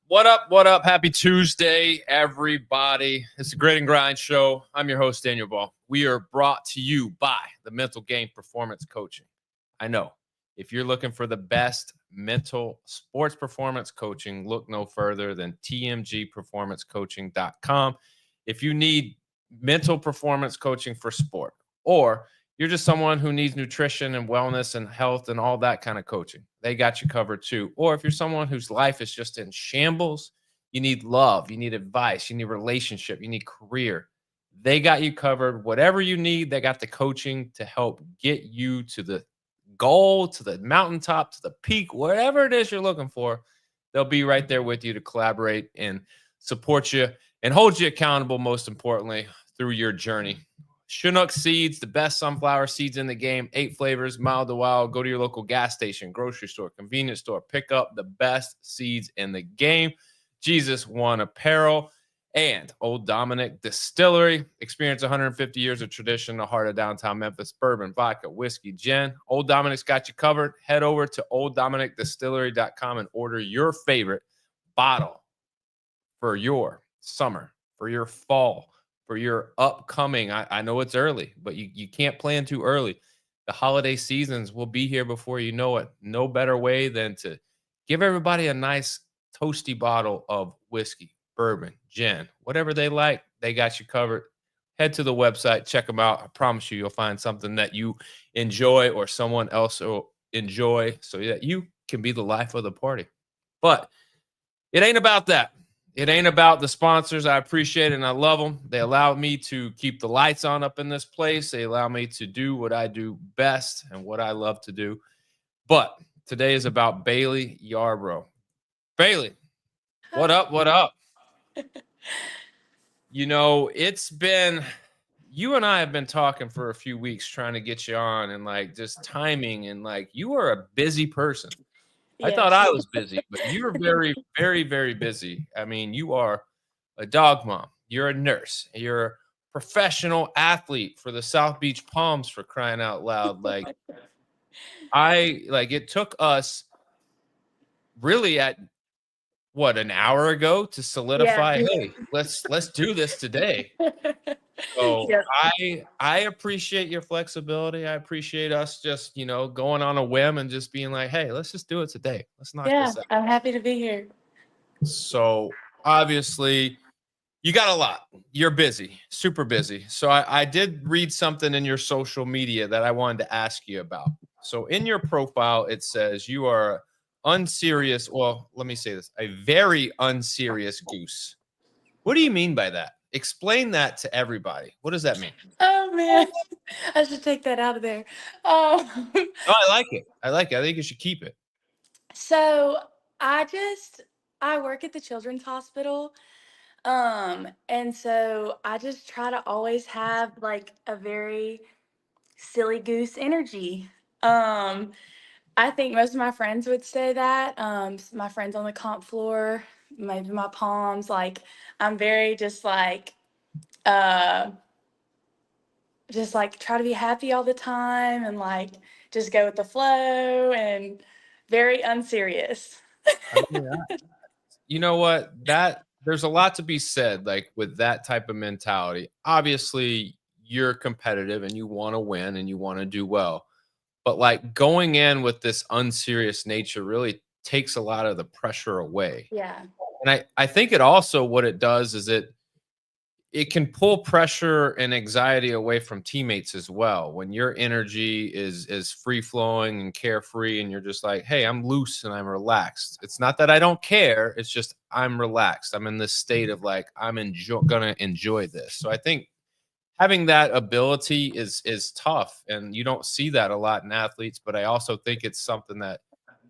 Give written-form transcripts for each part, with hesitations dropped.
What up? What up? Happy Tuesday, everybody. It's the Grit and Grind Show. I'm your host, Daniel Ball. We are brought to you by the Mental Game Performance Coaching. I know if you're looking for the best mental sports performance coaching, look no further than tmgperformancecoaching.com. If you need mental performance coaching for sport, or you're just someone who needs nutrition and wellness and health and all that kind of coaching, they got you covered too. Or if you're someone whose life is just in shambles, you need love, you need advice, you need relationship, you need career, they got you covered. Whatever you need, they got the coaching to help get you to the goal, to the mountaintop, to the peak, whatever it is you're looking for. They'll be right there with you to collaborate and support you and hold you accountable, most importantly, through your journey. Chinook seeds, the best sunflower seeds in the game, 8 flavors, mild to wild. Go to your local gas station, grocery store, convenience store. Pick up the best seeds in the game. Jesus One Apparel and Old Dominick Distillery. Experience 150 years of tradition in the heart of downtown Memphis. Bourbon, vodka, whiskey, gin. Old Dominick's got you covered. Head over to olddominickdistillery.com and order your favorite bottle for your summer, for your fall, for your upcoming. I know it's early, but you can't plan too early. The holiday seasons will be here before you know it. No better way than to give everybody a nice toasty bottle of whiskey, bourbon, gin, whatever they like. They got you covered. Head to the website, check them out. I promise you'll find something that you enjoy or someone else will enjoy so that you can be the life of the party. But it ain't about that. It ain't about the sponsors. I appreciate it and I love them. They allow me to keep the lights on up in this place. They allow me to do what I do best and what I love to do. But today is about Bailey Yarbrough. Bailey, what up? What up? You know, it's been, you and I have been talking for a few weeks trying to get you on and like just timing and like you are a busy person. I thought I was busy, but you're very, very, very busy. I mean, you are a dog mom. You're a nurse. You're a professional athlete for the South Beach Palms, for crying out loud. Like it took us really at what, an hour ago to solidify, hey, let's do this today. So Yep. I appreciate your flexibility. I appreciate us just, going on a whim and just being like, hey, let's just do it today. Let's knock Yeah, this out. I'm happy to be here. So obviously you got a lot. You're busy, super busy. So I did read something in your social media that I wanted to ask you about. So in your profile, it says you are unserious. Well, let me say this, a very unserious goose. What do you mean by that? Explain that to everybody. What does that mean? Oh man, I should take that out of there. Um, Oh, I like it. I like it. I think you should keep it. so I just I work at the children's hospital. And so I just try to always have like a very silly goose energy. Um, I think most of my friends would say that. My friends on the comp floor, maybe my palms, like I'm very uh just like try to be happy all the time and like just go with the flow and very unserious. I mean, you know what? That there's a lot to be said, like with that type of mentality. Obviously, you're competitive and you want to win and you want to do well. But like going in with this unserious nature really takes a lot of the pressure away. Yeah. And I think it also what it does is it can pull pressure and anxiety away from teammates as well. When your energy is free flowing and carefree, and you're just like, hey, I'm loose and I'm relaxed. It's not that I don't care. It's just I'm relaxed. I'm in this state of like gonna enjoy this. So I think having that ability is tough, and you don't see that a lot in athletes. But I also think it's something that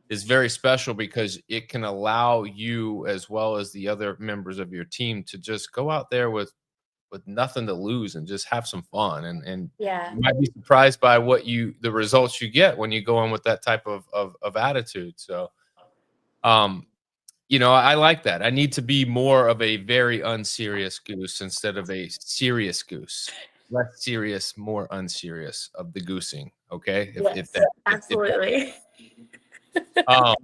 is very special because it can allow you as well as the other members of your team to just go out there with nothing to lose and just have some fun. And Yeah. you might be surprised by the results you get when you go in with that type of attitude. So, I like that. I need to be more of a very unserious goose instead of a serious goose. Less serious, more unserious of the goosing. Okay. Yes, absolutely. Um,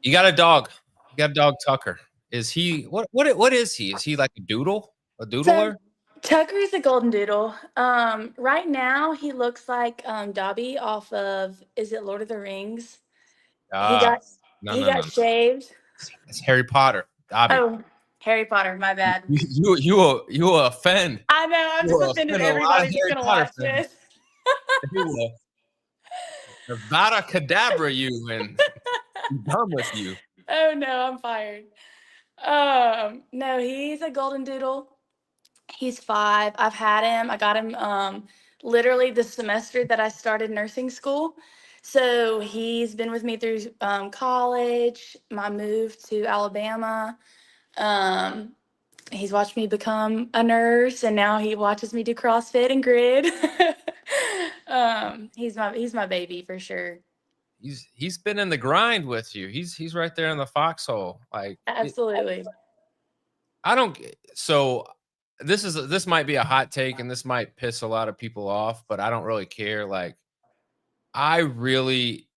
you got a dog. You got dog Tucker. Is he what is he? Is he like a doodle? A So doodler? Tucker's a golden doodle. Right now he looks like Dobby off of, is it Lord of the Rings? He Ah, got no, he no, got no. shaved. It's Harry Potter. Dobby. Oh, Harry Potter, my bad. You will offend. I know, I've You just will offended offend a lot of everybody that's Harry gonna Potter watch fans. this. They will Avada Kedavra you and be done with you. Oh no, I'm fired. No, he's a golden doodle. He's 5. I've had him. I got him literally the semester that I started nursing school. So he's been with me through college, my move to Alabama. Um, he's watched me become a nurse, and now he watches me do CrossFit and grid. He's my baby for sure. He's been in the grind with you. He's right there in the foxhole. Like Absolutely. I don't so this might be a hot take and this might piss a lot of people off, but I don't really care. Like I really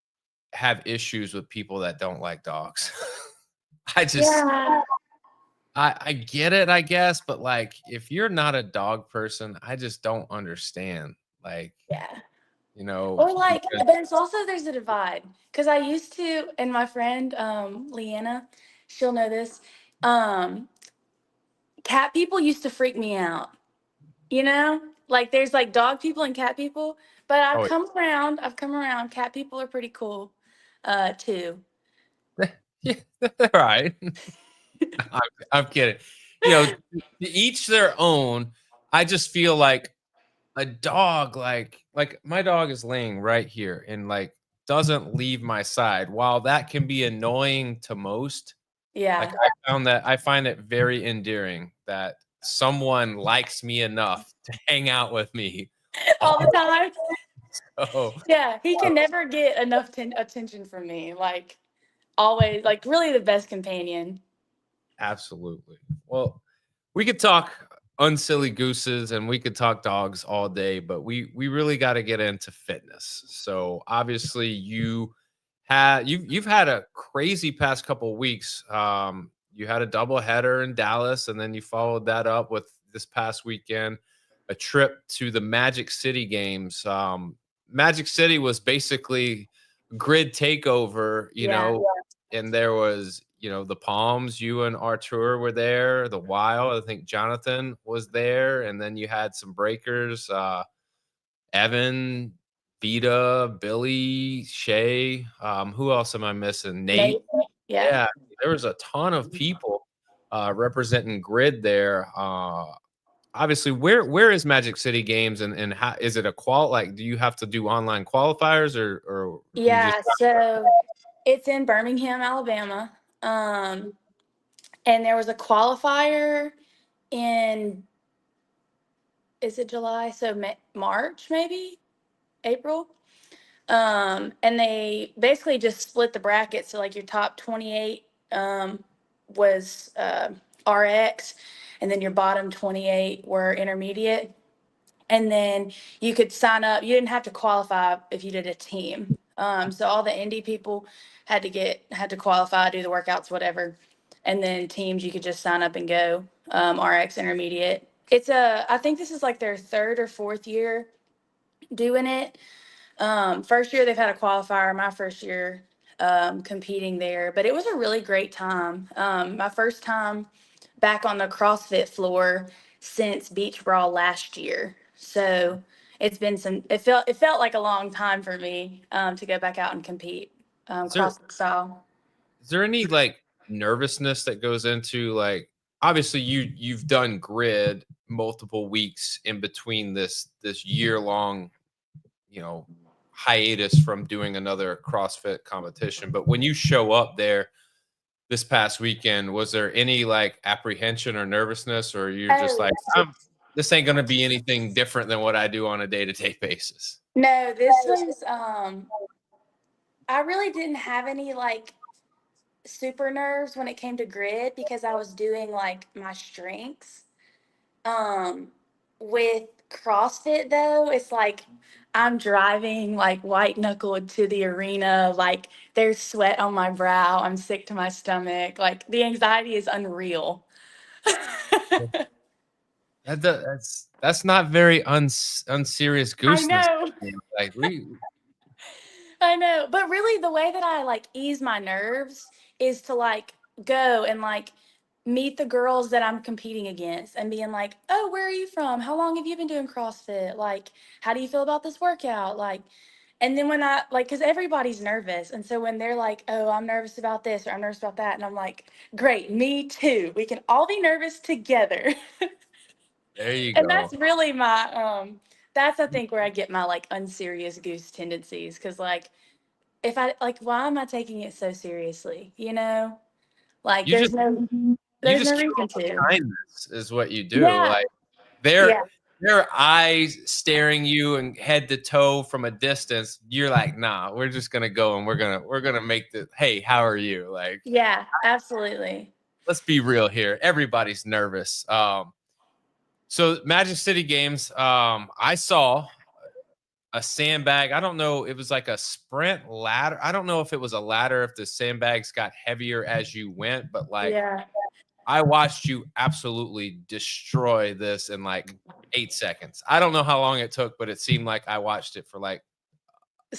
have issues with people that don't like dogs. I just Yeah. I get it, I guess, but like if you're not a dog person, I just don't understand. Like, Yeah. you know, Or like, because but it's also there's a divide because I used to, and my friend Leanna, she'll know this. Um, cat people used to freak me out. You know, like there's like dog people and cat people, but I've oh come around. I've come around. Cat people are pretty cool, too. yeah, all right. I'm, I'm kidding. You know, to each their own. I just feel like a dog, like my dog is laying right here and like doesn't leave my side. While that can be annoying to most, like Yeah, I find it very endearing that someone likes me enough to hang out with me. all the time. Oh, Yeah, he can never get enough attention from me. Like always, like really the best companion. absolutely. Well, we could talk unsilly gooses and we could talk dogs all day, but we really got to get into fitness. So obviously you've had a crazy past couple weeks. You had a double header in Dallas, and then you followed that up with this past weekend a trip to the Magic City games. Magic City was basically grid takeover, Yeah, and there was, the Palms, you and Artur were there, the Wild, I think Jonathan was there, and then you had some breakers, Evan, Vita, Billy, Shay, who else am I missing? Nate. Nate. Yeah. Yeah, there was a ton of people, representing grid there. Obviously, where is Magic City Games and how is it a like, do you have to do online qualifiers or do you just Yeah, so it's in Birmingham, Alabama. Um, and there was a qualifier in, is it July? So March, maybe April. And they basically just split the bracket. So like your top 28 was RX, and then your bottom 28 were intermediate. And then you could sign up. You didn't have to qualify if you did a team. So all the indie people had to qualify, do the workouts, whatever. And then teams, you could just sign up and go. RX intermediate. I think this is like their third or fourth year doing it. First year they've had a qualifier. My first year competing there, but it was a really great time. My first time back on the CrossFit floor since Beach Brawl last year. So it's been some. It felt like a long time for me to go back out and compete is there CrossFit style. is there any like nervousness that goes into like obviously you've done grid multiple weeks in between this year long, you know, hiatus from doing another CrossFit competition, but when you show up there this past weekend, was there any like apprehension or nervousness, or you're just Oh like, this ain't gonna be anything different than what I do on a day-to-day basis? no, this was. I really didn't have any like super nerves when it came to grid because I was doing like my strengths um with CrossFit though, it's like I'm driving like white knuckled to the arena, like there's sweat on my brow, I'm sick to my stomach, like the anxiety is unreal. That's not very unserious I gooseness. know. Like we I know, but really the way that I like ease my nerves is to like go and like meet the girls that I'm competing against and being like, "Oh, where are you from? How long have you been doing CrossFit? Like, how do you feel about this workout?" Like, and then when I like cuz everybody's nervous, and so when they're like, "Oh, I'm nervous about this or I'm nervous about that." And I'm like, "Great, me too. We can all be nervous together." There you And go. that's really my that's I think where I get my like unserious goose tendencies cuz like if I like, why am I taking it so seriously? You know, like You just you there's just no kill reason them with to. kindness is what you do. Yeah, Like their yeah, their eyes staring you and head to toe from a distance, you're like, nah, we're just gonna go and we're gonna make the hey, how are you? Like, yeah, absolutely. let's be real here. Everybody's nervous. So Magic City Games, I saw a sandbag. I don't know. It was like a sprint ladder. I don't know if it was a ladder, if the sandbags got heavier as you went, but like Yeah. I watched you absolutely destroy this in like 8 seconds. I don't know how long it took, but it seemed like I watched it for like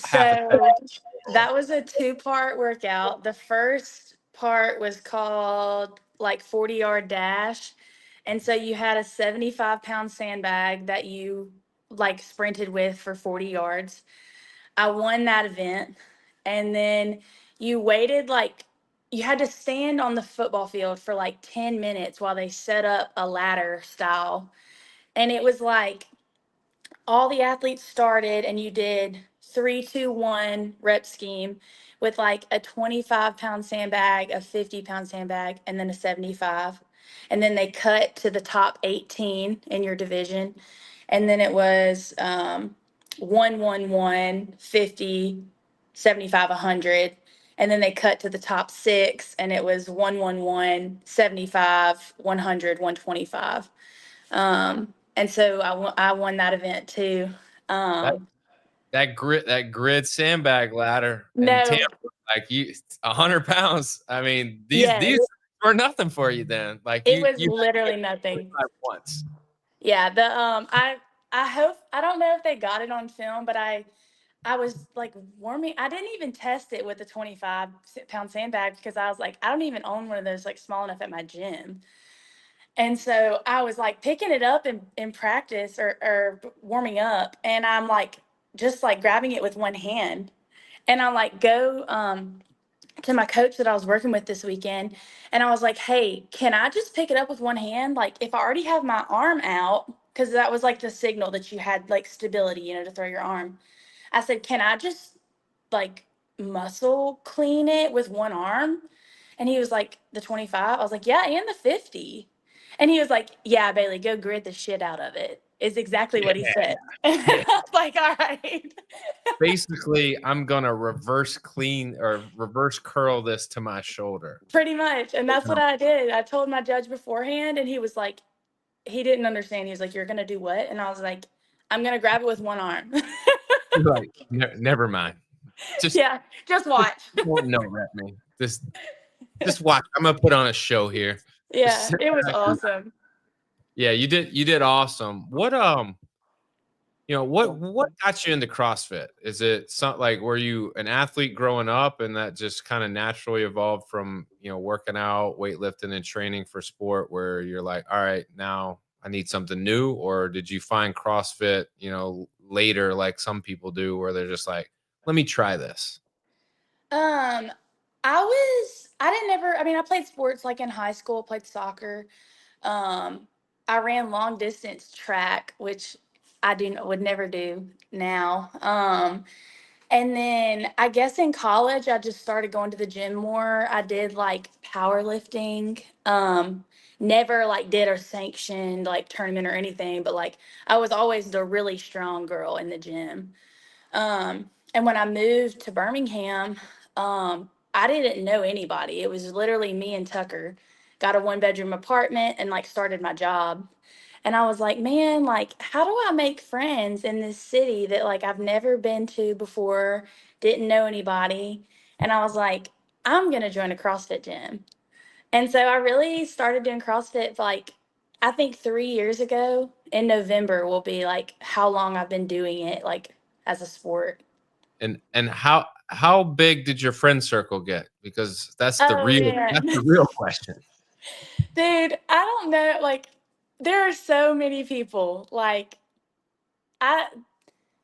half a second. So that was a two-part workout. The first part was called like 40-yard dash. And so you had a 75-pound sandbag that you like sprinted with for 40 yards. I won that event. And then you waited like you had to stand on the football field for like 10 minutes while they set up a ladder style. And it was like all the athletes started and you did 3, 2, 1 rep scheme with like a 25-pound sandbag, a 50-pound sandbag, and then a 75. And then they cut to the top 18 in your division. And then it was 1, 1, 1, 50, 75, 100. And then they cut to the top six and it was 1, 1, 1, 75, 100, 125. And so I won that event too. That Um, that grid sandbag ladder in Tampa, no, like you 100 pounds. I mean, these yes, were nothing for you then. Like it was you had to literally get nothing. 25 once. Yeah, the I hope I don't know if they got it on film, but I was like warming. I didn't even test it with the 25-pound sandbag because I was like, I don't even own one of those like small enough at my gym. And so I was like picking it up in practice or warming up, and I'm like just like grabbing it with one hand. And I like go to my coach that I was working with this weekend, and I was like, "Hey, can I just pick it up with one hand? Like if I already have my arm out, because that was like the signal that you had like stability, you know, to throw your arm." I said, "Can I just like muscle clean it with one arm?" And he was like, "The 25?" I was like, "Yeah, and the 50." And he was like, "Yeah, Bailey, go grid the shit out of it." Is exactly Yeah, what he said. And yeah. I was like, "All right." Basically, I'm gonna reverse clean or reverse curl this to my shoulder. Pretty much. And that's what No, I did. I told my judge beforehand, and he was like, he didn't understand. He was like, "You're gonna do what?" And I was like, "I'm gonna grab it with one arm." you're like, never mind. Just, Yeah, just just watch. don't know at me. Just watch. I'm gonna put on a show here. Just Yeah, sit it was back and awesome. yeah, you did awesome. What got you into CrossFit? Is it something like were you an athlete growing up and that just kind of naturally evolved from, working out, weightlifting and training for sport where you're like, all right, now I need something new? Or did you find CrossFit, later like some people do where they're just like, let me try this? Um, I didn't ever, I mean, I played sports like in high school, played soccer. Um, I ran long distance track, which would never do now. And then I guess in college, I just started going to the gym more. I did like powerlifting. Never like did a sanctioned like tournament or anything, but like I was always the really strong girl in the gym. And when I moved to Birmingham, I didn't know anybody. It was literally me and Tucker got a 1-bedroom apartment and like started my job. And I was like, man, like, how do I make friends in this city that like I've never been to before, didn't know anybody? And I was like, I'm gonna join a CrossFit gym. And so I really started doing CrossFit like I think 3 years ago. In November will be like how long I've been doing it like as a sport. And how big did your friend circle get? Because Oh that's man. the real question. Dude, I don't know. Like, there are so many people. Like, I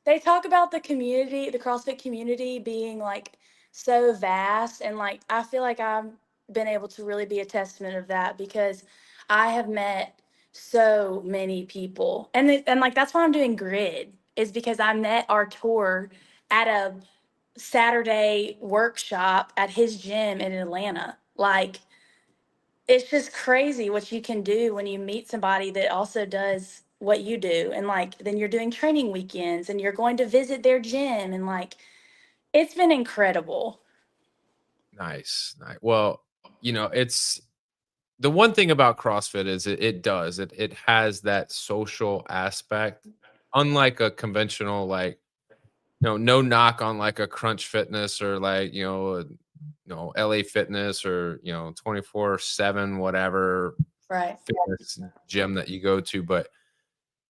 they talk about the community, the CrossFit community being like so vast, and like I feel like I've been able to really be a testament of that because I have met so many people, and like that's why I'm doing grid is because I met our tour at a Saturday workshop at his gym in Atlanta. Like it's just crazy what you can do when you meet somebody that also does what you do. And like, then you're doing training weekends and you're going to visit their gym. And like, it's been incredible. Nice. Nice. Well, it's the one thing about CrossFit is it has that social aspect, unlike a conventional like no knock on like a Crunch Fitness or like LA Fitness or 24/7 whatever Right. fitness gym that you go to, but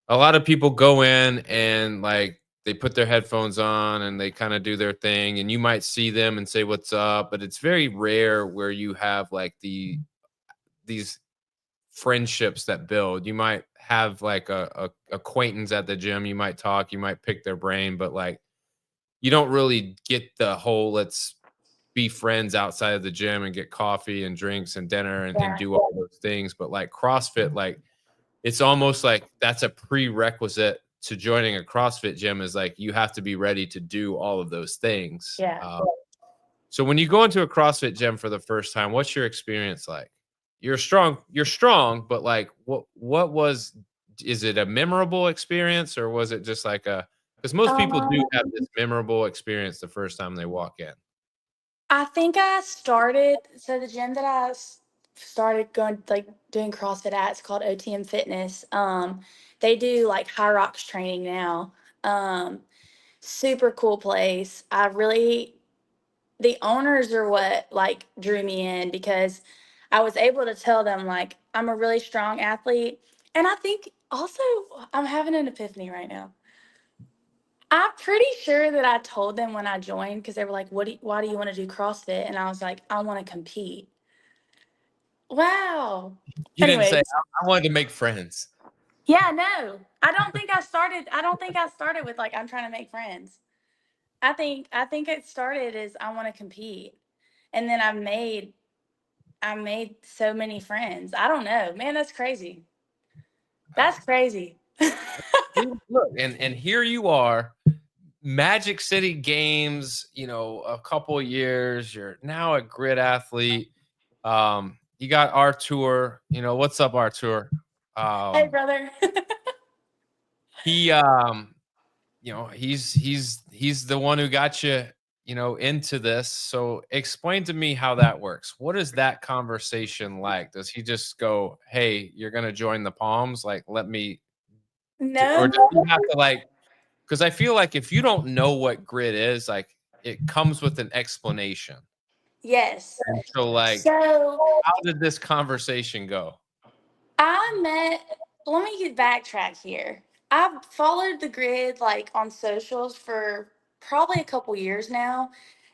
a lot of people go in and like they put their headphones on and they kind of do their thing and you might see them and say what's up, but it's very rare where you have like these friendships that build. You might have like a acquaintance at the gym, you might talk, you might pick their brain, but like you don't really get the whole let's be friends outside of the gym and get coffee and drinks and dinner and Yeah. do all those things. But like CrossFit, like it's almost like that's a prerequisite to joining a CrossFit gym is like you have to be ready to do all of those things. Yeah. So when you go into a CrossFit gym for the first time, what's your experience like? You're strong, but like what was is it a memorable experience or was it just like a because most people do have Um, this memorable experience the first time they walk in. I think I started, so the gym that started going, like doing CrossFit at, it's called OTM Fitness. They do like high rocks training now. Um, Super cool place. I really the owners are what like drew me in because I was able to tell them like I'm a really strong athlete. And I think also I'm having an epiphany right now. I'm pretty sure that I told them when I joined because they were like, why do you want to do CrossFit? And I was like, I want to compete. Wow. You didn't say, Anyways, I wanted to make friends. yeah, no. I don't think I started with like I'm trying to make friends. I think it started as I want to compete. And then I made so many friends. I don't know. Man, that's crazy. That's crazy. Look, and here you are, Magic City Games, a couple years, you're now a grid athlete. You got Artur, what's up, Artur? Hey, Um, brother. he he's the one who got you into this, so explain to me how that works. What is that conversation like? Does he just go, hey, you're gonna join the Palms, like let me or No. does he have to like because I feel like if you don't know what grid is, like it comes with an explanation. Yes. And so like So how did this conversation go? I met, let me get backtrack here. I've followed the grid like on socials for probably a couple years now.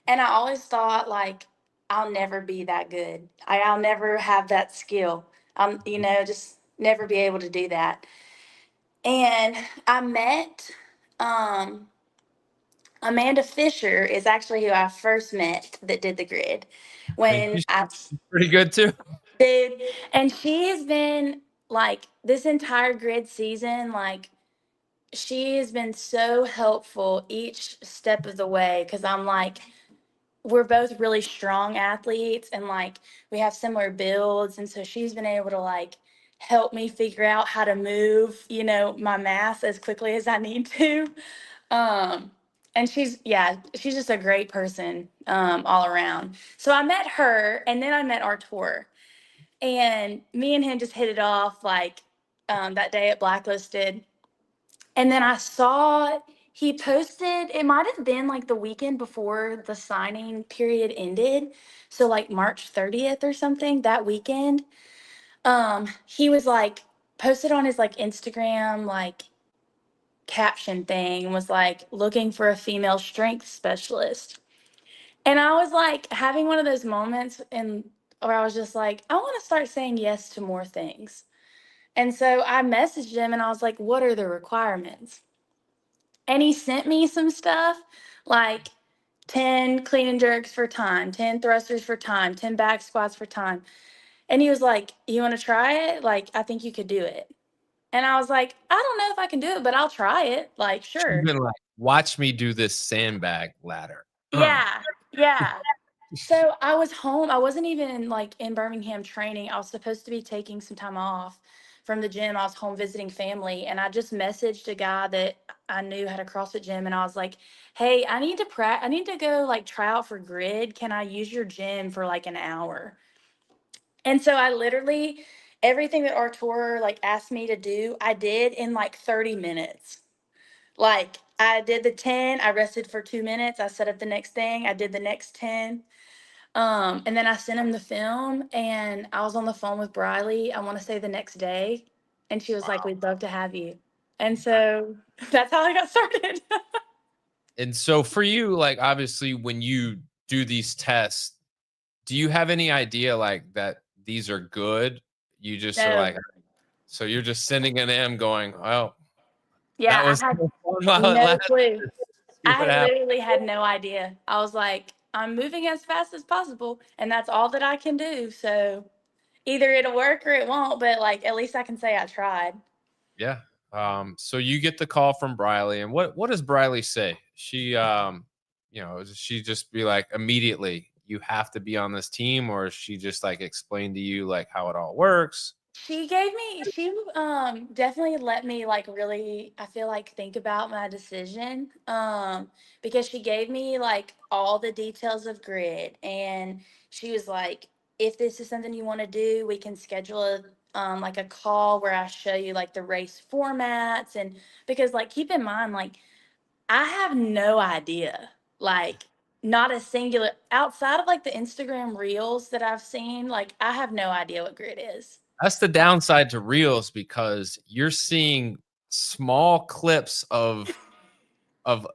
And I always thought like I'll never be that good. I'll never have that skill. Just never be able to do that. And I met um Amanda Fisher is actually who I first met that did the grid And when she's I pretty good too. did, and she has been like this entire grid season, like she has been so helpful each step of the way because I'm like, we're both really strong athletes and like we have similar builds. And so she's been able to like help me figure out how to move, my mass as quickly as I need to. Um, and she's just a great person all around. So I met her and then I met Artur. And me and him just hit it off like that day at Blacklisted. And then I saw he posted, it might have been like the weekend before the signing period ended. So like March 30th or something that weekend. He was like posted on his like Instagram like caption thing was like looking for a female strength specialist. And I was like having one of those moments and where I was just like, I want to start saying yes to more things. And so I messaged him and I was like, what are the requirements? And he sent me some stuff like 10 clean and jerks for time, 10 thrusters for time, 10 back squats for time. And he was like, you want to try it? Like, I think you could do it. And I was like, I don't know if I can do it, but I'll try it. Like, She's sure. been like, watch me do this sandbag ladder. Yeah. Yeah. So I was home. I wasn't even like in Birmingham training. I was supposed to be taking some time off from the gym. I was home visiting family, and I just messaged a guy that I knew had a CrossFit gym, and I was like, "Hey, I need to go like try out for grid. Can I use your gym for like an hour?" And so I literally everything that Artur like asked me to do, I did in like 30 minutes. Like I did the 10, I rested for 2 minutes, I set up the next thing, I did the next 10. And then I sent him the film and I was on the phone with Briley, I want to say the next day. And she was like, Wow. we'd love to have you. And so that's how I got started. And so for you, like obviously when you do these tests, do you have any idea like that these are good? You just are like, No. so you're just sending an M going, oh, that Yeah, I was had so fun while it no lasted. clue. See what I happens. literally had no idea. I was like, I'm moving as fast as possible, and that's all that I can do. So either it'll work or it won't, but like at least I can say I tried. Yeah. So you get the call from Briley, and what does Briley say? She does she just be like immediately, you have to be on this team, or she just like explain to you like how it all works? She definitely let me like really I feel like think about my decision because she gave me like all the details of grid, and she was like, if this is something you want to do, we can schedule a like a call where I show you like the race formats. And because like keep in mind like I have no idea. Like not a singular outside of like the Instagram reels that I've seen, like I have no idea what grid is. That's the downside to reels because you're seeing small clips of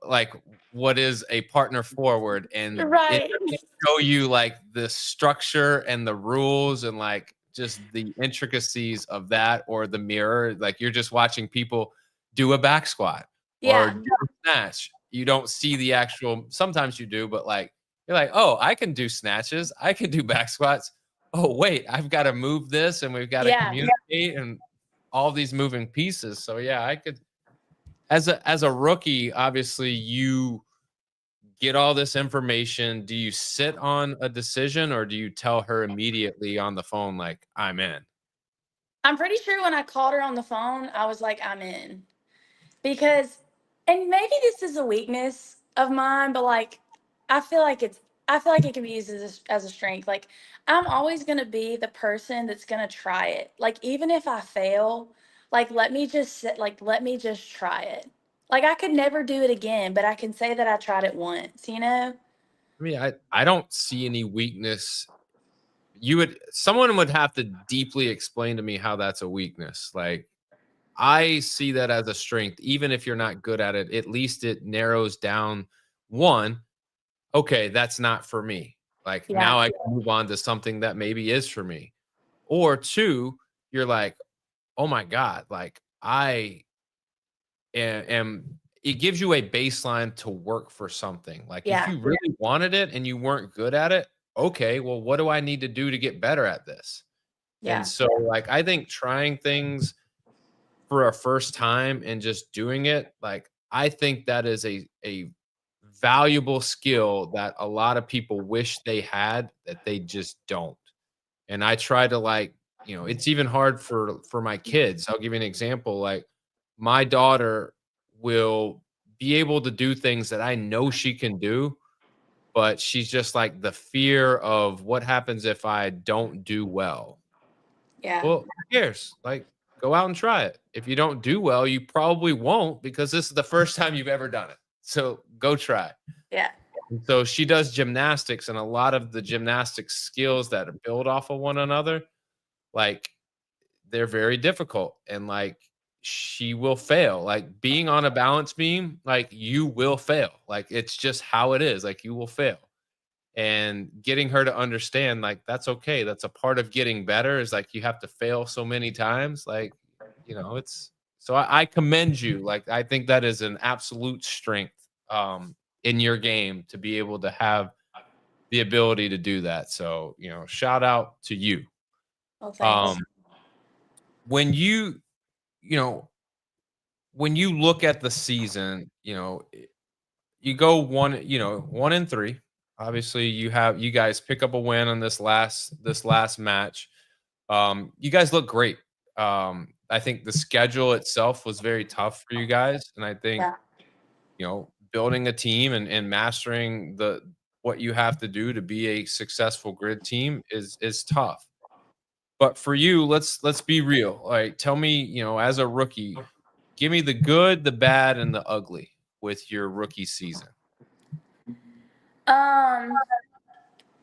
like what is a partner forward, and it Right. doesn't show you like the structure and the rules and like just the intricacies of that, or the mirror. Like you're just watching people do a back squat or Yeah. do a snatch. You don't see the actual, sometimes you do, but like you're like, oh, I can do snatches, I can do back squats. Oh wait, I've got to move this and we've got to Yeah. communicate and all these moving pieces. So yeah, I could, as a rookie, obviously you get all this information. Do you sit on a decision, or do you tell her immediately on the phone like, I'm in? I'm pretty sure when I called her on the phone, I was like, I'm in. Because and maybe this is a weakness of mine, but like I feel like it's I feel like it can be used as a strength. Like I'm always going to be the person that's going to try it. Like even if I fail, like let me just try it. Like I could never do it again, but I can say that I tried it once, you know? I mean, I don't see any weakness. Someone would have to deeply explain to me how that's a weakness. Like I see that as a strength. Even if you're not good at it, at least it narrows down one, okay, that's not for me. Like Yeah. now I can move on to something that maybe is for me. Or two, you're like, oh my God, like I am, it gives you a baseline to work for something. Like if Yeah. you really wanted it and you weren't good at it, okay, well, what do I need to do to get better at this? And Yeah. so, like, I think trying things for a first time and just doing it, like, I think that is a valuable skill that a lot of people wish they had that they just don't. And I try to like, it's even hard for my kids. I'll give you an example. Like my daughter will be able to do things that I know she can do, but she's just like the fear of what happens if I don't do well. Yeah. Well, who cares? Like go out and try it. If you don't do well, you probably won't because this is the first time you've ever done it. So go try. Yeah. And so she does gymnastics, and a lot of the gymnastics skills that are built off of one another, like they're very difficult. And like she will fail. Like being on a balance beam, like you will fail. Like it's just how it is. Like you will fail. And getting her to understand, like, that's okay. That's a part of getting better, is like you have to fail so many times. Like, it's so I commend you. Like, I think that is an absolute strength in your game to be able to have the ability to do that. So, shout out to you. Well, thanks. Um, when you know, when you look at the season, you go 1-3. Obviously, you guys pick up a win on this last match. You guys look great. I think the schedule itself was very tough for you guys, and I think Yeah. building a team and mastering the what you have to do to be a successful grid team is tough. But for you, let's be real. Like, tell me, as a rookie, give me the good, the bad, and the ugly with your rookie season. Um,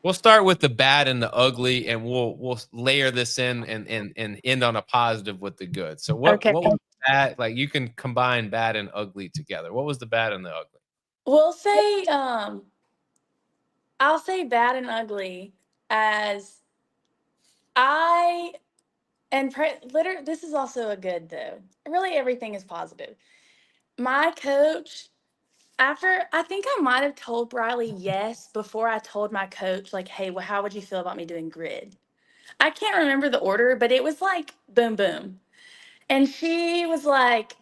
We'll start with the bad and the ugly, and we'll layer this in and end on a positive with the good. So what okay. was bad? Like you can combine bad and ugly together. What was the bad and the ugly? We'll say, I'll say bad and ugly as I, literally, this is also a good though. Really, everything is positive. My coach, after, I think I might have told Riley yes before I told my coach, like, hey, well, how would you feel about me doing grid? I can't remember the order, but it was like boom, boom. And she was like,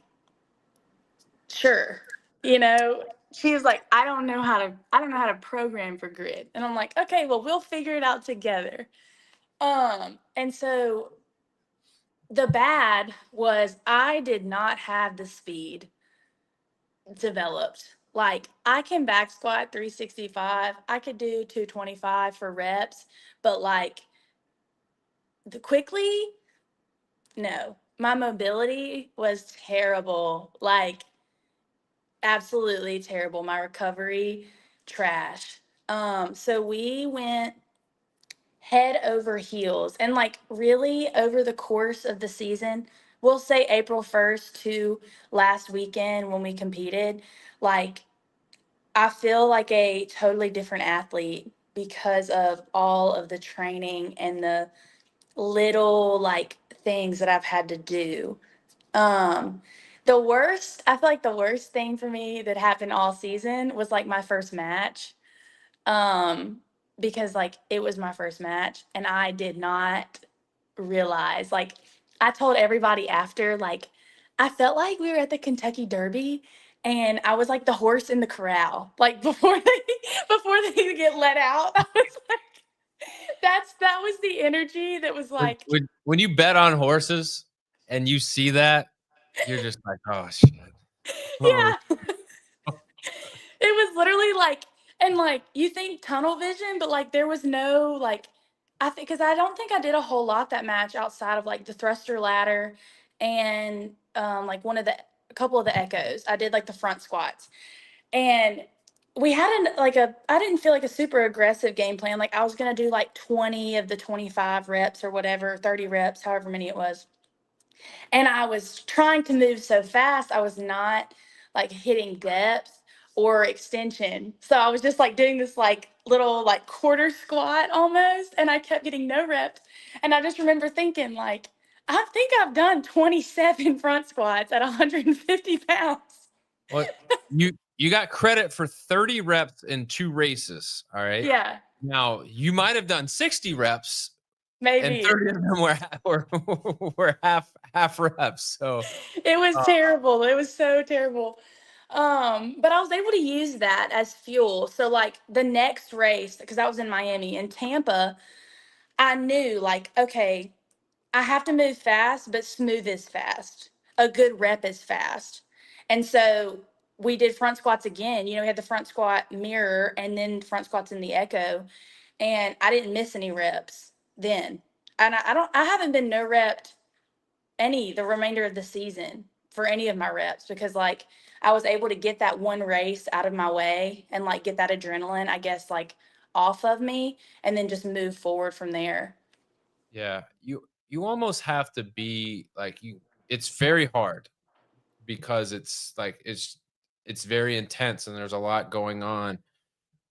sure. She was like, I don't know how to program for grid. And I'm like, okay, well, we'll figure it out together. And so the bad was I did not have the speed developed. Like I can back squat 365. I could do 225 for reps, but like the quickly, no. My mobility was terrible. Like absolutely terrible. My recovery, trash. So we went head over heels and like really over the course of the season, we'll say April 1st to last weekend when we competed, like I feel like a totally different athlete because of all of the training and the little like things that I've had to do. Um, I feel like the worst thing for me that happened all season was like my first match. Um, because like it was my first match and I did not realize, like, I told everybody after, like, I felt like we were at the Kentucky Derby and I was like the horse in the corral. Like before they get let out, I was like, that was the energy that was like, When you bet on horses and you see that, you're just like, oh shit. Oh, yeah. It was literally like, and like you think tunnel vision, but like there was no like, I think because I don't think I did a whole lot that match outside of like the thruster ladder and like a couple of the echoes. I did like the front squats and we had I didn't feel like a super aggressive game plan. Like I was gonna do like 20 of the 25 reps or whatever, 30 reps, however many it was. And I was trying to move so fast, I was not like hitting depth or extension. So I was just like doing this like little like quarter squat almost, and I kept getting no reps. And I just remember thinking like, I think I've done 27 front squats at 150 pounds. well, you got credit for 30 reps in 2 races. All right. Yeah, Now you might have done 60 reps and maybe. 30 of them were half reps. So It was uh, terrible. It was so terrible. But I was able to use that as fuel. So like the next race, because I was in Miami and Tampa, I knew like, okay, I have to move fast, but smooth is fast. A good rep is fast. And so we did front squats again. We had the front squat mirror and then front squats in the echo. And I didn't miss any reps then. And I haven't been no repped the remainder of the season for any of my reps, because like I was able to get that one race out of my way and like get that adrenaline, I guess, like off of me, and then just move forward from there. Yeah, you almost have to be like you. It's very hard because it's like it's very intense and there's a lot going on,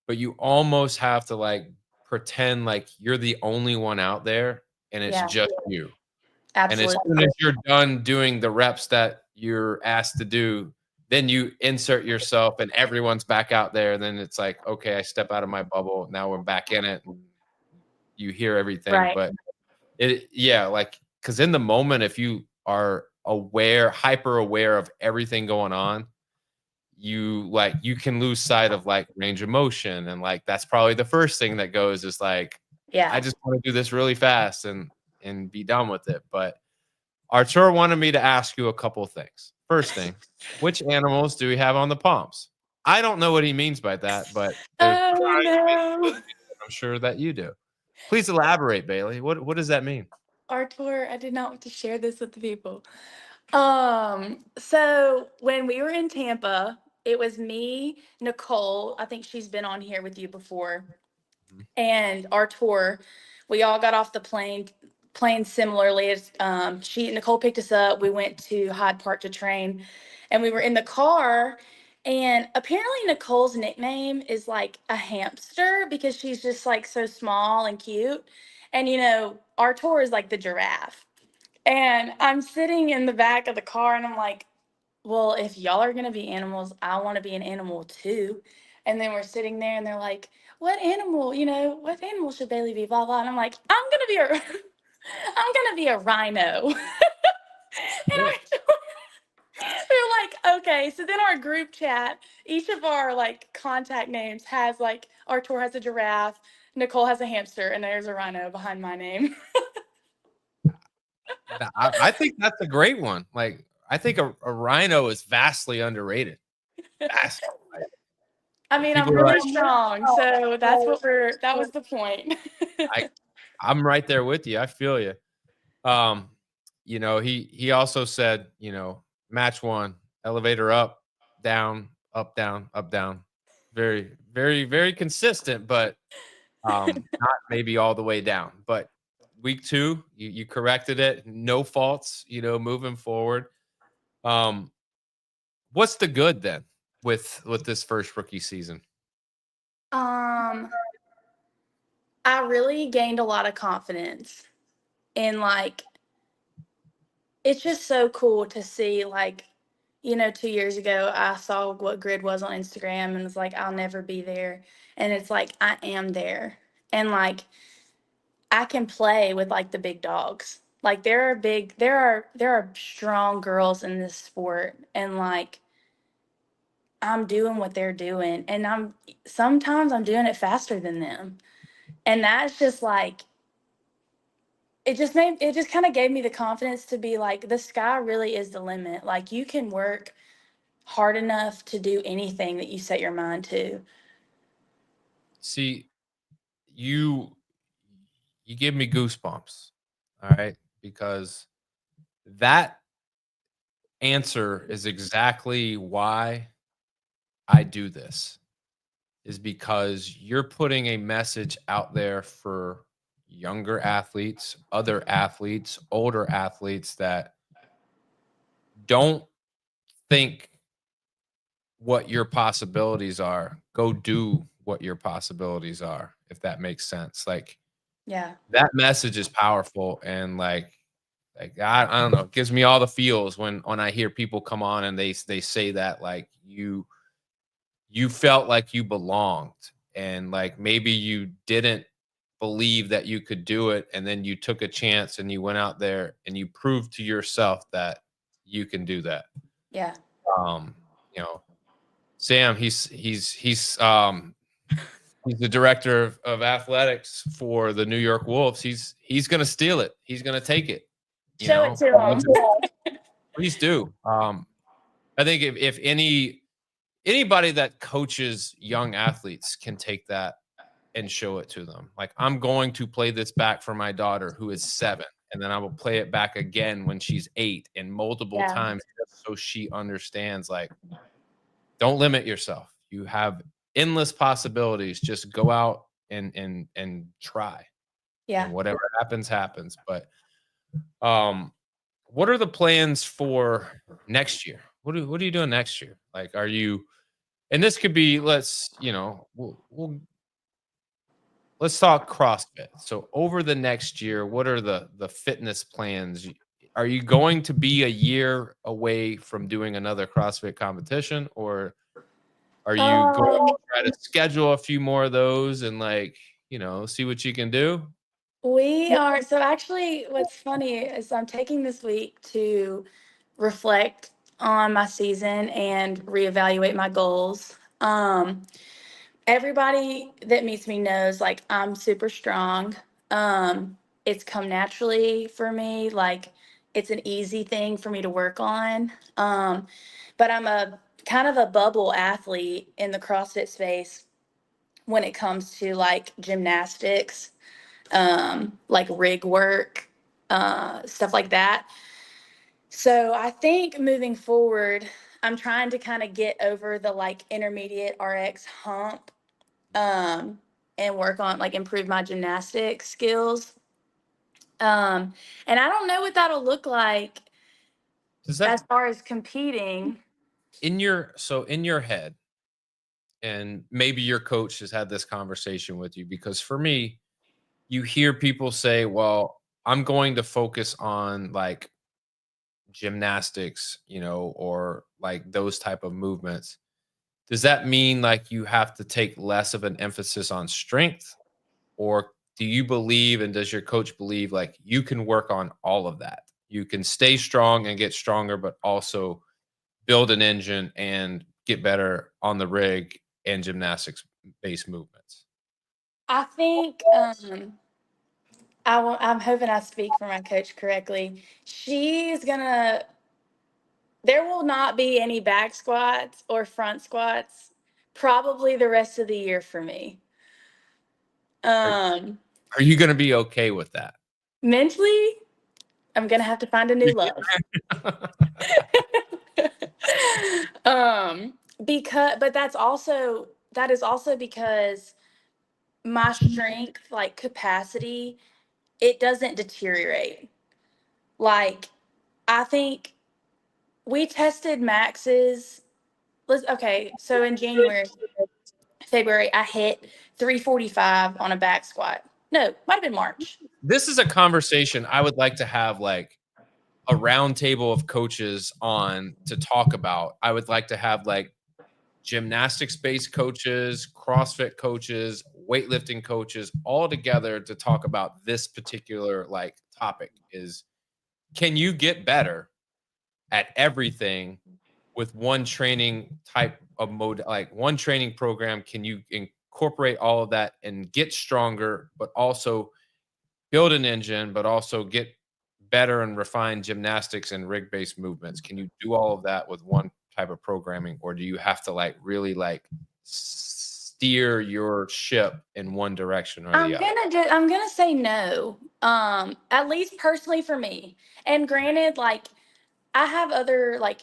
but you almost have to like pretend like you're the only one out there and it's Yeah, just you. And as absolutely. soon as you're done doing the reps that you're asked to do, then you insert yourself and everyone's back out there. Then it's like, okay, I step out of my bubble. Now we're back in it. And you hear everything. Right. But yeah, like, because in the moment, if you are hyper aware of everything going on, you can lose sight of like range of motion. And like, that's probably the first thing that goes is like, I Yeah. just want to do this really fast and be done with it. But Artur wanted me to ask you a couple of things. First thing, which animals do we have on the palms? I don't know what he means by that, but Oh no. I'm sure that you do. Please elaborate, Bailey. What does that mean? Artur, I did not want to share this with the people. So when we were in Tampa, it was me, Nicole. I think she's been on here with you before, Mhm. and our tour. We all got off the plane similarly. As she Nicole picked us up. We went to Hyde Park to train, and we were in the car. And apparently Nicole's nickname is like a hamster because she's just like so small and cute. And our tour is like the giraffe. And I'm sitting in the back of the car and I'm like, well, if y'all are going to be animals, I want to be an animal too. And then we're sitting there and they're like, what animal should Bailey be? Blah, blah. And I'm like, I'm going to be I'm going to be a rhino. And Yeah. they're like, okay. So then our group chat, each of our like contact names has like, Artur has a giraffe, Nicole has a hamster, and there's a rhino behind my name. I think that's a great one. Like, I think a rhino is vastly underrated. Vastly. I mean, I'm People are like, really strong, so that was the point. I, I'm right there with you. I feel you. Um, he also said, match one, elevator up, down, up, down, up, down. Very, very, very consistent, but not maybe all the way down. But week two, you corrected it. No faults, moving forward. Um, what's the good then with this first rookie season? um, I really gained a lot of confidence in like it's just so cool to see like 2 years ago I saw what grid was on Instagram and was like I'll never be there, and it's like I am there, and like I can play with like the big dogs. Like there are strong girls in this sport, and like I'm doing what they're doing, and sometimes I'm doing it faster than them. And that's just like it just kind of gave me the confidence to be like the sky really is the limit. Like you can work hard enough to do anything that you set your mind to. See, you you give me goosebumps. All right, because that answer is exactly why I do this. Is because you're putting a message out there for younger athletes, other athletes, older athletes that don't think what your possibilities are. Go do what your possibilities are, if that makes sense. Like Yeah. that message is powerful and like I don't know, it gives me all the feels when I hear people come on and they say that like you felt like you belonged and like maybe you didn't believe that you could do it and then you took a chance and you went out there and you proved to yourself that you can do that. Yeah. um you know Sam, he's the director of athletics for the New York Wolves. He's gonna steal it. He's gonna take it. Show it to them. Please do. I think if anybody that coaches young athletes can take that and show it to them. Like I'm going to play this back for my daughter who is 7, and then I will play it back again when she's 8 and multiple Yeah. times just so she understands, like, don't limit yourself. You have endless possibilities. Just go out and try, and Yeah. whatever happens, happens. But um, what are the plans for next year? What are you doing next year? Like, are you? And this could be, let's talk CrossFit. So over the next year, what are the fitness plans? Are you going to be a year away from doing another CrossFit competition, or are you going to Um, try to schedule a few more of those and, like, see what you can do? we are, so actually, what's funny is I'm taking this week to reflect on my season and reevaluate my goals. Everybody that meets me knows like I'm super strong. It's come naturally for me. Like it's an easy thing for me to work on. But I'm a kind of a bubble athlete in the CrossFit space when it comes to like gymnastics, like rig work, stuff like that. So I think moving forward, I'm trying to kind of get over the like intermediate RX hump, um, and work on like improve my gymnastic skills. And I don't know what that'll look like Does as that far as competing. in your head, and maybe your coach has had this conversation with you, because for me, you hear people say, well, I'm going to focus on, like, gymnastics, or like those type of movements. Does that mean like you have to take less of an emphasis on strength, or do you believe, and does your coach believe, like, you can work on all of that? You can stay strong and get stronger, but also build an engine and get better on the rig and gymnastics based movements. I think I'm hoping I speak for my coach correctly. She's gonna. There will not be any back squats or front squats probably the rest of the year for me. Are, Um, are you going to be okay with that? Mentally, I'm gonna have to find a new love. um, because but that is also because my strength, like capacity, it doesn't deteriorate. Like I think we tested Max's. Okay, so in January, February, I hit 345 on a back squat. No, might have been March. This is a conversation I would like to have, like, a round table of coaches on to talk about. I would like to have, like, gymnastics based coaches, CrossFit coaches, weightlifting coaches all together to talk about this particular, like, topic is, can you get better at everything with one training type of mode, like one training program? Can you incorporate all of that and get stronger, but also build an engine, but also get better and refine gymnastics and rig based movements? Can you do all of that with one type of programming, or do you have to, like, really, like, steer your ship in one direction or the other? I'm gonna say no. At least personally for me. And granted, like I have other like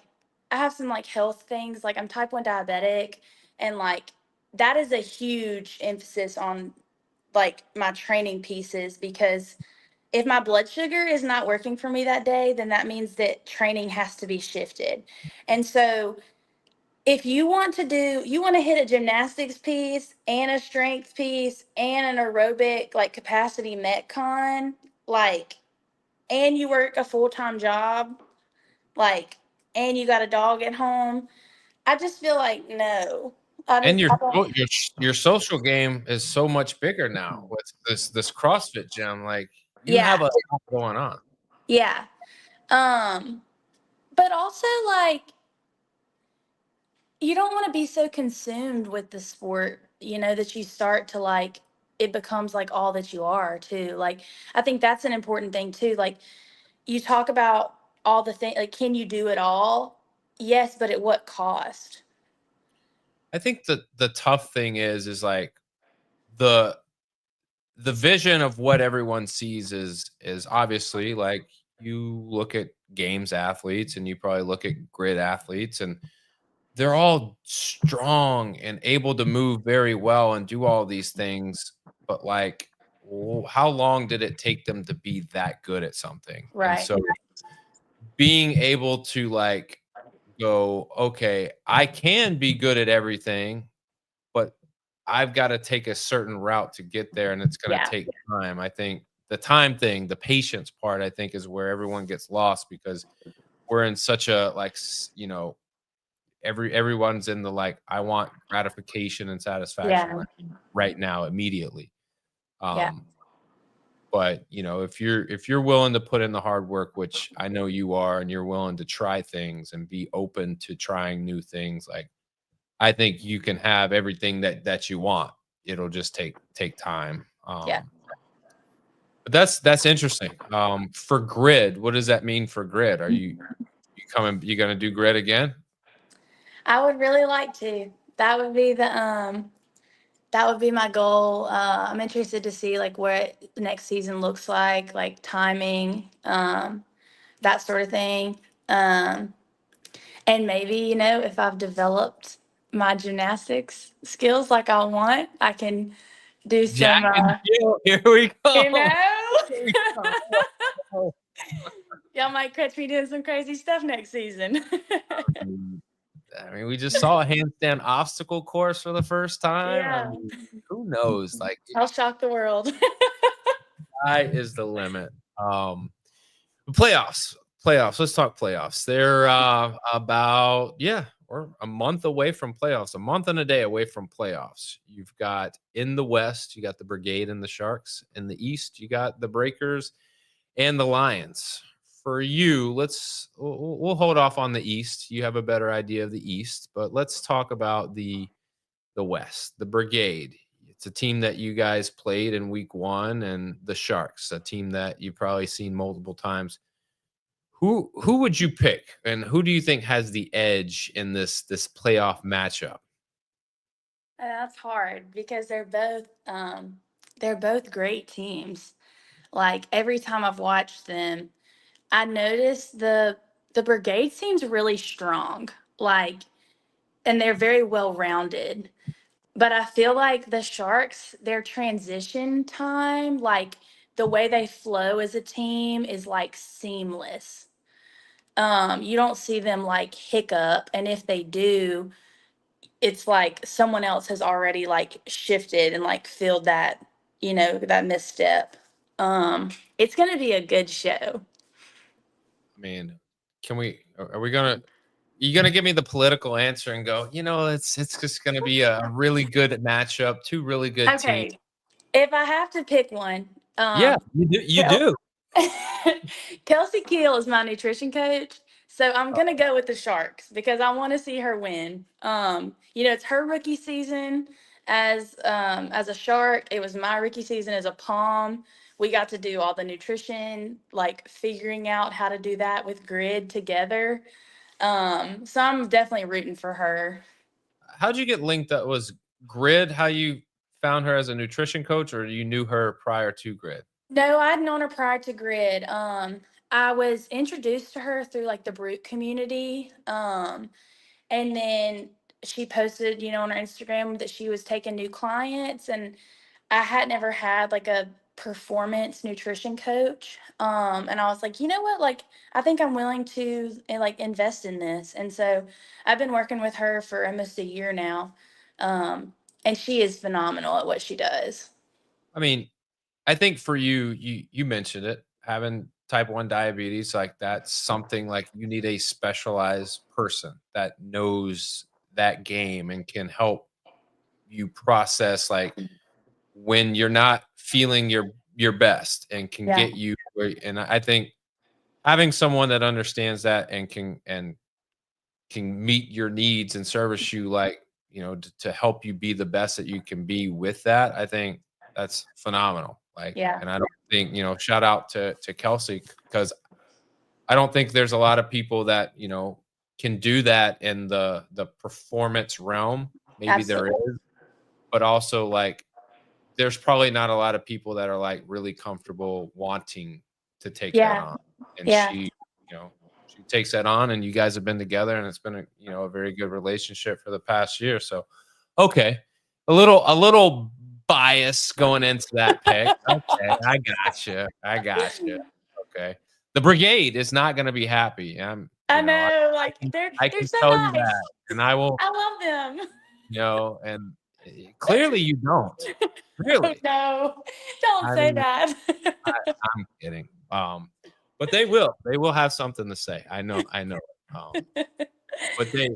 I have some like health things. Like I'm type 1 diabetic and like that is a huge emphasis on like my training pieces because if my blood sugar is not working for me that day, then that means that training has to be shifted. And so if you want to hit a gymnastics piece and a strength piece and an aerobic like capacity metcon, like and you work a full-time job, like and you got a dog at home, I just feel like no. And I don't. your social game is so much bigger now with this CrossFit gym. Like, you Yeah. have a lot going on. Yeah. Um but also like you don't want to be so consumed with the sport, that you start to like it becomes like all that you are too. Like I think that's an important thing too. Like you talk about all the things like can you do it all? Yes, but at what cost? I think the tough thing is like the the vision of what everyone sees is obviously like you look at games athletes and you probably look at grid athletes and they're all strong and able to move very well and do all these things, but like how long did it take them to be that good at something? And Right. so being able to like go, okay, I can be good at everything, but I've got to take a certain route to get there and it's going to Yeah. take time. I think the time thing, the patience part, I think is where everyone gets lost because we're in such a like, everyone's in the like, I want gratification and satisfaction Yeah. right now, immediately. Yeah. Um, but if you're willing to put in the hard work, which I know you are, and you're willing to try things and be open to trying new things, like I think you can have everything that you want. It'll just take time. Yeah. But that's interesting. For grid, what does that mean for grid? Are you gonna do grid again? I would really like to. That would be that would be my goal. I'm interested to see like what the next season looks like timing, that sort of thing. Um, and maybe, if I've developed my gymnastics skills like I want, I can do Jack some, and Jill, here we you go. know, Here we go. y'all might catch me doing some crazy stuff next season. Mm, I mean, we just saw a handstand obstacle course for the first time. I Yeah, mean, who knows? Like, I'll shock the world. sky is the limit. Playoffs. Playoffs. Let's talk playoffs. They're about, yeah, we're a month away from playoffs, a month and a day away from playoffs. You've got in the West, you got the Brigade and the Sharks. In the East, you got the Breakers and the Lions. For you, we'll hold off on the East. You have a better idea of the East, but let's talk about the West, the Brigade. It's a team that you guys played in week one, and the Sharks, a team that you've probably seen multiple times. Who would you pick, and who do you think has the edge in this playoff matchup? That's hard because they're both great teams. Like every time I've watched them, I noticed the brigade seems really strong. Like, and they're very well rounded. But I feel like the Sharks, their transition time, like the way they flow as a team is like seamless. You don't see them like hiccup, and if they do, it's like someone else has already like shifted and like filled that misstep. It's gonna be a good show. I mean, are we gonna you gonna give me the political answer and go, it's just gonna be a really good matchup, two really good teams. Okay, if I have to pick one, Yeah, you Kel- do. Kelsey Keel is my nutrition coach, so I'm gonna go with the Sharks because I want to see her win. It's her rookie season as a Shark. It was my rookie season as a Palm. We got to do all the nutrition, like figuring out how to do that with grid together. So I'm definitely rooting for her. How'd you get linked? That was Grid. How you found her as a nutrition coach, or you knew her prior to Grid? No, I'd known her prior to Grid. I was introduced to her through like the Brute community. And then she posted, on her Instagram that she was taking new clients, and I had never had like a performance nutrition coach. And I was like, you know what? Like, I think I'm willing to like invest in this. And so I've been working with her for almost a year now. And she is phenomenal at what she does. I mean, I think for you mentioned it, having type 1 diabetes, like that's something like you need a specialized person that knows that game and can help you process like when you're not feeling your best and can Yeah. get you and I think having someone that understands that and can meet your needs and service you like, to help you be the best that you can be with that, I think that's phenomenal. Like, Yeah. and I don't think, shout out to Kelsey because I don't think there's a lot of people that, can do that in the performance realm. Maybe there Absolutely. is, but also like there's probably not a lot of people that are like really comfortable wanting to take that Yeah. on. And Yeah. she takes that on, and you guys have been together, and it's been a very good relationship for the past year. So, okay, a little bias going into that pick. Okay, I gotcha. Okay, the brigade is not going to be happy. I know, I like can I they're can so tell you nice. that, and I will, I love them. and clearly you don't. Oh Really, no, don't I say mean, that. I'm kidding. But they will. They will have something to say. I know. I know. But they,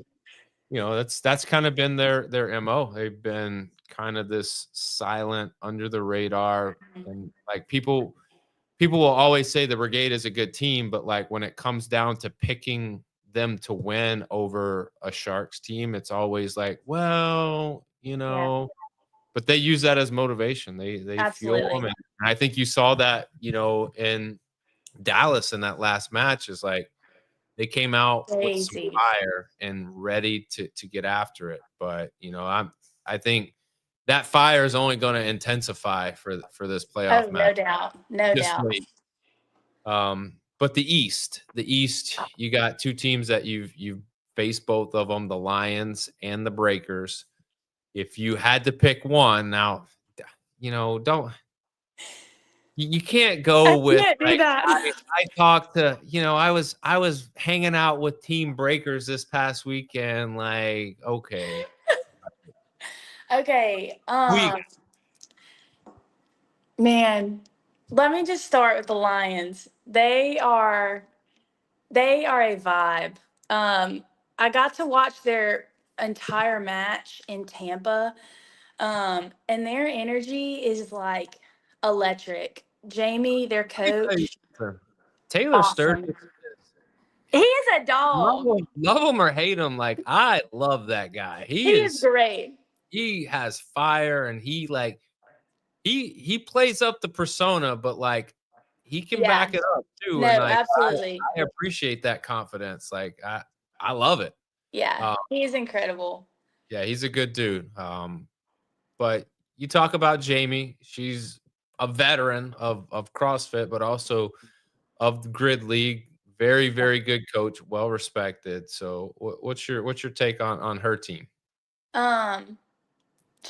that's kind of been their MO. They've been kind of this silent, under the radar, and like people will always say the brigade is a good team, but like when it comes down to picking them to win over a Sharks team, it's always like, well, Yeah, but they use that as motivation. They fuel them, absolutely. and I think you saw that, in Dallas in that last match. Is like they came out with some Crazy. fire and ready to get after it. But I think that fire is only going to intensify for this playoff Oh, match. no doubt. No Just doubt. wait. But the East, you got two teams that you've faced both of them, the Lions and the Breakers. If you had to pick one, now, don't you can't I go with can't do like that. I talked to, I was hanging out with Team Breakers this past weekend. Like, okay, Okay, we man, let me just start with the Lions. They are a vibe. Um, I got to watch their entire match in Tampa, and their energy is like electric. Jamie, their let me tell you coach, something. Taylor Sturgis, awesome. He is a dog. love him or hate him, like I love that guy. He is great. He has fire, and he plays up the persona, but like he can Yeah. back it up too. And No, like absolutely. I appreciate that confidence. Like I love it. Yeah. Um, He is incredible. yeah, he's a good dude. But you talk about Jamie, she's a veteran of CrossFit, but also of the Grid League. Very, very good coach, well respected. So what's your take on her team? Um,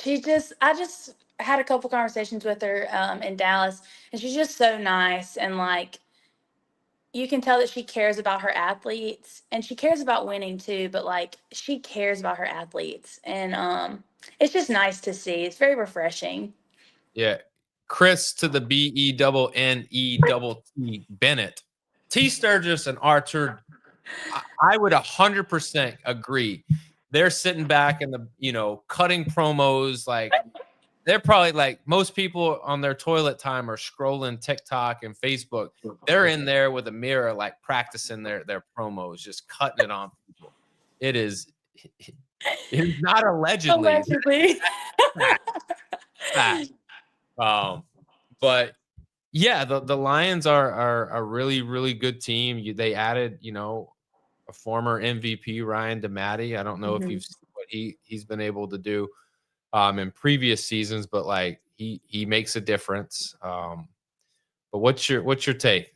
I just had a couple conversations with her in Dallas, and she's just so nice, and like you can tell that she cares about her athletes, and she cares about winning too, but like she cares about her athletes, and it's just nice to see. It's very refreshing. Yeah. Chris to the BENNE Bennett. T Sturgis and Arthur, I would 100% agree. They're sitting back and cutting promos. Like they're probably like most people on their toilet time are scrolling TikTok and Facebook. They're in there with a mirror, like practicing their promos, just cutting it on people. It is not allegedly. Allegedly. Fact, fact. Um, but yeah, the Lions are a really, really good team. They added, a former MVP, Ryan DeMatty. I don't know if Mhm. you've seen what he's been able to do in previous seasons, but like he makes a difference. But what's your take?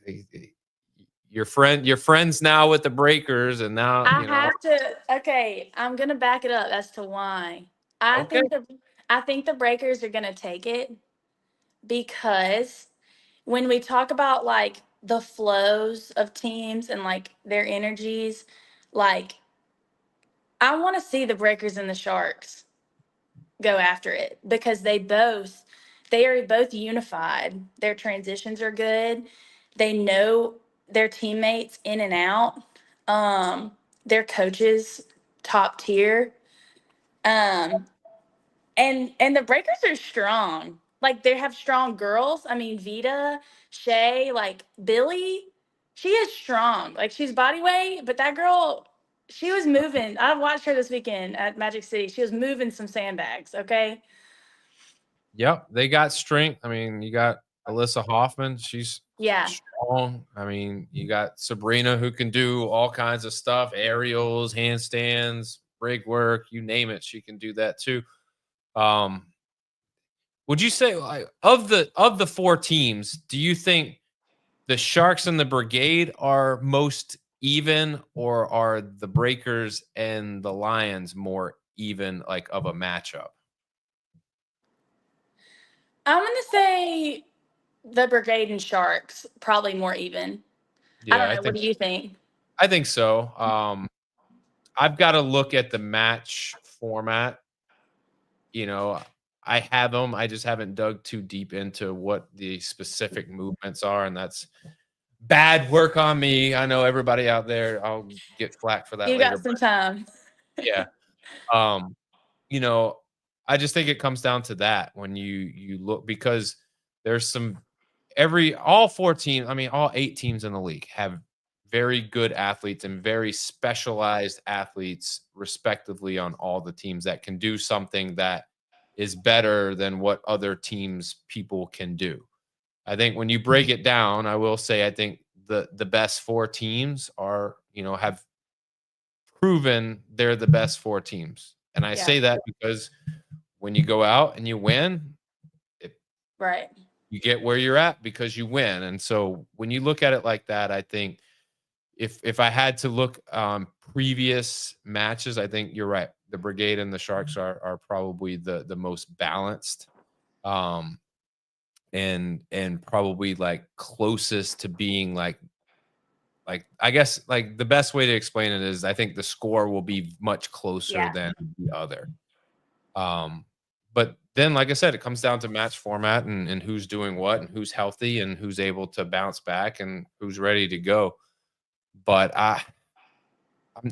Your friends now with the Breakers, and now I have to. Okay, I'm gonna back it up as to why. I okay, think the I think the Breakers are gonna take it because when we talk about like the flows of teams and like their energies, like I want to see the Breakers and the Sharks go after it because they are both unified. Their transitions are good. They know their teammates in and out. Their coaches top tier. Um, and the Breakers are strong. Like they have strong girls. I mean, Vita, Shay, like Billy, she is strong. Like she's body weight, but that girl, she was moving. I watched her this weekend at Magic City. She was moving some sandbags. Okay. yep, they got strength. I mean, you got Alyssa Hoffman. She's Yeah. strong. I mean, you got Sabrina who can do all kinds of stuff, aerials, handstands, rig work, you name it. She can do that too. Um, Would you say, like, of the 4 teams, do you think the Sharks and the Brigade are most even, or are the Breakers and the Lions more even, like, of a matchup? I'm gonna say the Brigade and Sharks probably more even. I Yeah, don't I know. What think do you think? I think so. I've gotta look at the match format. You know, I have them. I just haven't dug too deep into what the specific movements are, and that's bad work on me. I know everybody out there, I'll get flack for that You later, got but some time. yeah. Um, you know, I just think it comes down to that when you look, because there's some every all 14, I mean, all 8 teams in the league have very good athletes and very specialized athletes respectively on all the teams that can do something that is better than what other teams people can do. I think when you break it down, I will say I think the best 4 teams are, have proven they're the best 4 teams. And I Yeah. say that because when you go out and you win, it, Right. you get where you're at because you win. And so when you look at it like that, I think if I had to look previous matches, I think you're right. The Brigade and the Sharks are probably the most balanced. Um, and probably like closest to being like I guess like the best way to explain it is I think the score will be much closer Yeah. than the other. Um, but then, like I said, it comes down to match format and who's doing what and who's healthy and who's able to bounce back and who's ready to go. But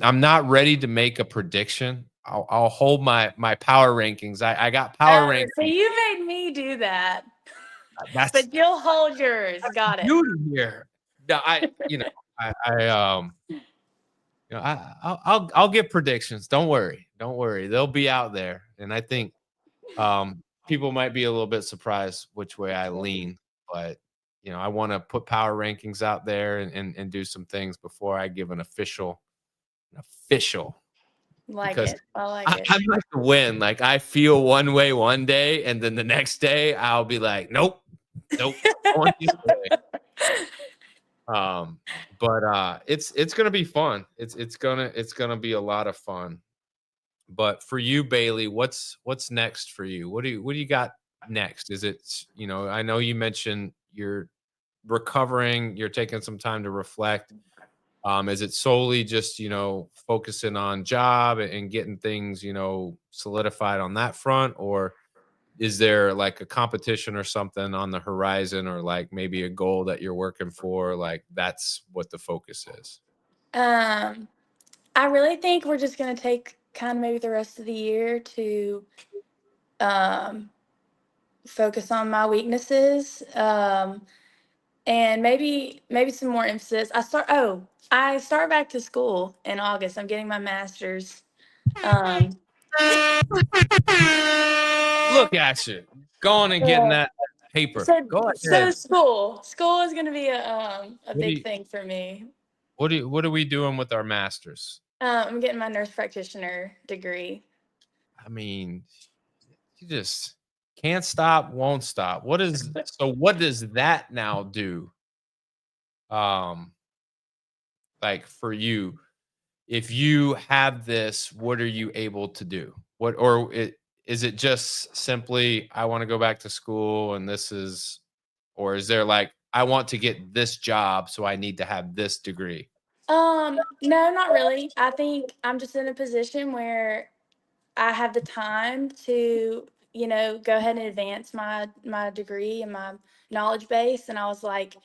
I'm not ready to make a prediction. I'll hold my power rankings. I got power Oh, so rankings. you made me do that, That's but you'll hold yours. Got it. beauty here. No, I I'll get predictions. Don't worry. Don't worry. They'll be out there. And I think people might be a little bit surprised which way I lean, but I want to put power rankings out there and do some things before I give an official Like because it. I like I, it. I'm like to win. Like I feel one way one day, and then the next day I'll be like, nope, nope, going this way. Um, but it's gonna be fun. It's gonna be a lot of fun. But for you, Bailey, what's next for you? What do you got next? Is it, I know you mentioned you're recovering, you're taking some time to reflect. Is it solely just, focusing on job and getting things, solidified on that front? Or is there like a competition or something on the horizon, or like maybe a goal that you're working for? Like that's what the focus is. Um, I really think we're just gonna take kind of maybe the rest of the year to um focus on my weaknesses. And maybe some more emphasis. I start back to school in August. I'm getting my master's. Um, Look at you going and getting yeah. that paper. So Go so ahead. school is going to be a What do big you thing for me. what are we doing with our masters? I'm getting my nurse practitioner degree. I mean, you just can't stop, won't stop. What does that now do? Um, like for you, if you have this, what are you able to do? Is it just simply I want to go back to school and or is there like I want to get this job, so I need to have this degree? No, not really. I think I'm just in a position where I have the time to, go ahead and advance my degree and my knowledge base. And I was like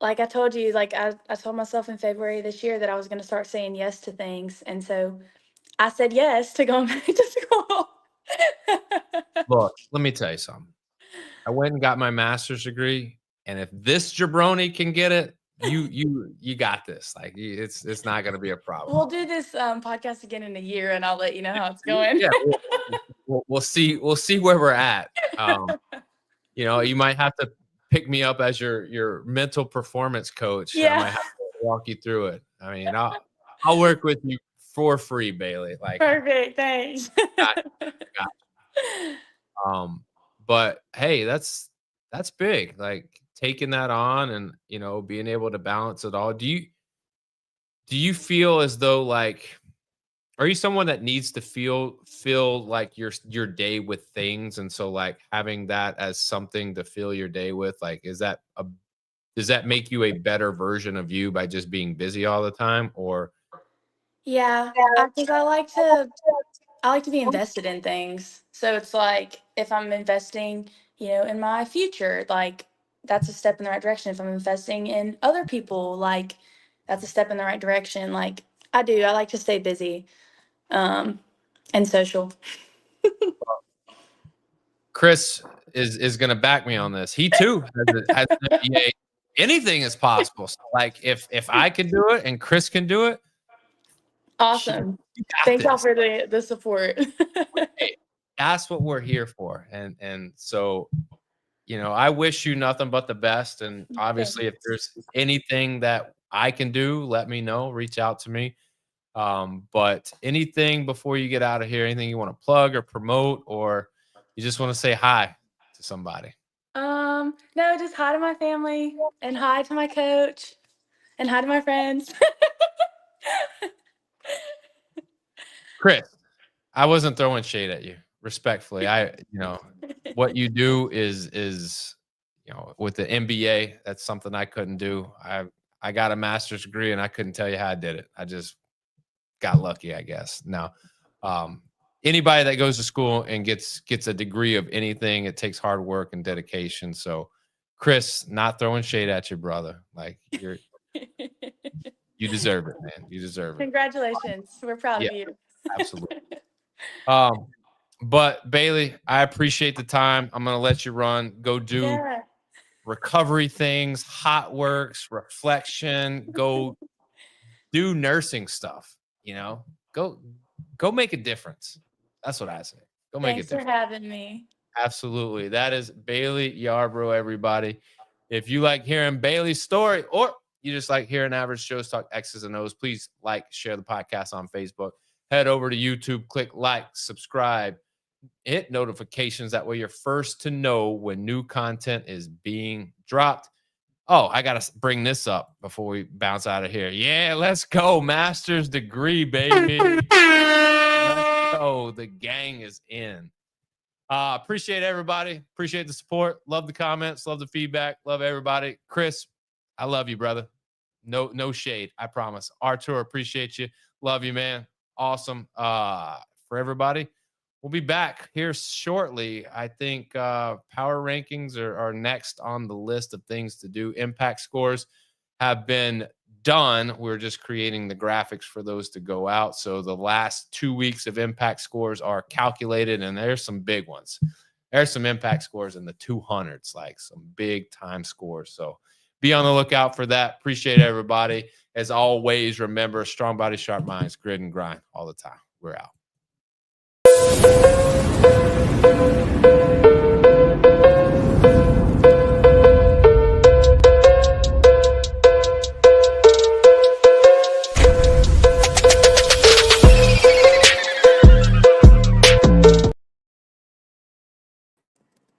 I told you, like I told myself in February this year that I was going to start saying yes to things, and so I said yes to going back to school. Look, let me tell you something. I went and got my master's degree, and if this jabroni can get it, you got this. Like it's not going to be a problem. We'll do this podcast again in a year, and I'll let you know how it's going. Yeah, we'll see where we're at. You might have to pick me up as your mental performance coach. I Yeah, might have to walk you through it. I mean, I'll work with you for free, Bailey. Like, perfect. Thanks. got, got. Um, But hey, that's big. Like taking that on and being able to balance it all. Do you feel as though like are you someone that needs to feel like your day with things and so like having that as something to fill your day with like does that make you a better version of you by just being busy all the time or Yeah, because I like to be invested in things. So it's like if I'm investing, in my future, like that's a step in the right direction. If I'm investing in other people, like that's a step in the right direction. Like I like to stay busy, um, and social. Chris is going to back me on this. He too has an MBA. Anything is possible. So like if I can do it and Chris can do it, shoot, Awesome. you got Thank y'all this. for the support. Hey, that's what we're here for. And so, I wish you nothing but the best. And obviously, if Thanks. there's anything that I can do, let me know. Reach out to me. But anything before you get out of here, anything you want to plug or promote, or you just want to say hi to somebody? No, just hi to my family and hi to my coach and hi to my friends. Chris, I wasn't throwing shade at you. Respectfully, what you do is with the MBA, that's something I couldn't do. I got a master's degree and I couldn't tell you how I did it. I just got lucky, I guess. Now, um, anybody that goes to school and gets a degree of anything, it takes hard work and dedication. So, Chris, not throwing shade at you, brother. Like you deserve it, man. You deserve it. Congratulations. We're proud Yeah, of you. absolutely. Um, but Bailey, I appreciate the time. I'm gonna let you run. Go do Yeah. recovery things, hot works, reflection. Go do nursing stuff. You know, go go make a difference. That's what I say. Go make a Thanks for difference. having me. Absolutely. That is Bailey Yarbrough, everybody. If you like hearing Bailey's story or you just like hearing average Joe's talk X's and O's, please like, share the podcast on Facebook. Head over to YouTube, click like, subscribe, hit notifications. That way you're first to know when new content is being dropped. Oh, I got to bring this up before we bounce out of here. Yeah, let's go. Master's degree, baby. Let's go. The gang is in. Appreciate everybody. Appreciate the support. Love the comments. Love the feedback. Love everybody. Chris, I love you, brother. No shade. I promise. Artur, appreciate you. Love you, man. Awesome. For everybody, we'll be back here shortly. I think power rankings are next on the list of things to do. Impact scores have been done. We're just creating the graphics for those to go out. So the last 2 weeks of impact scores are calculated, and there's some big ones. There's some impact scores in the 200s, like some big time scores. So be on the lookout for that. Appreciate everybody. As always, remember, strong body, sharp minds, grit and grind all the time. We're out.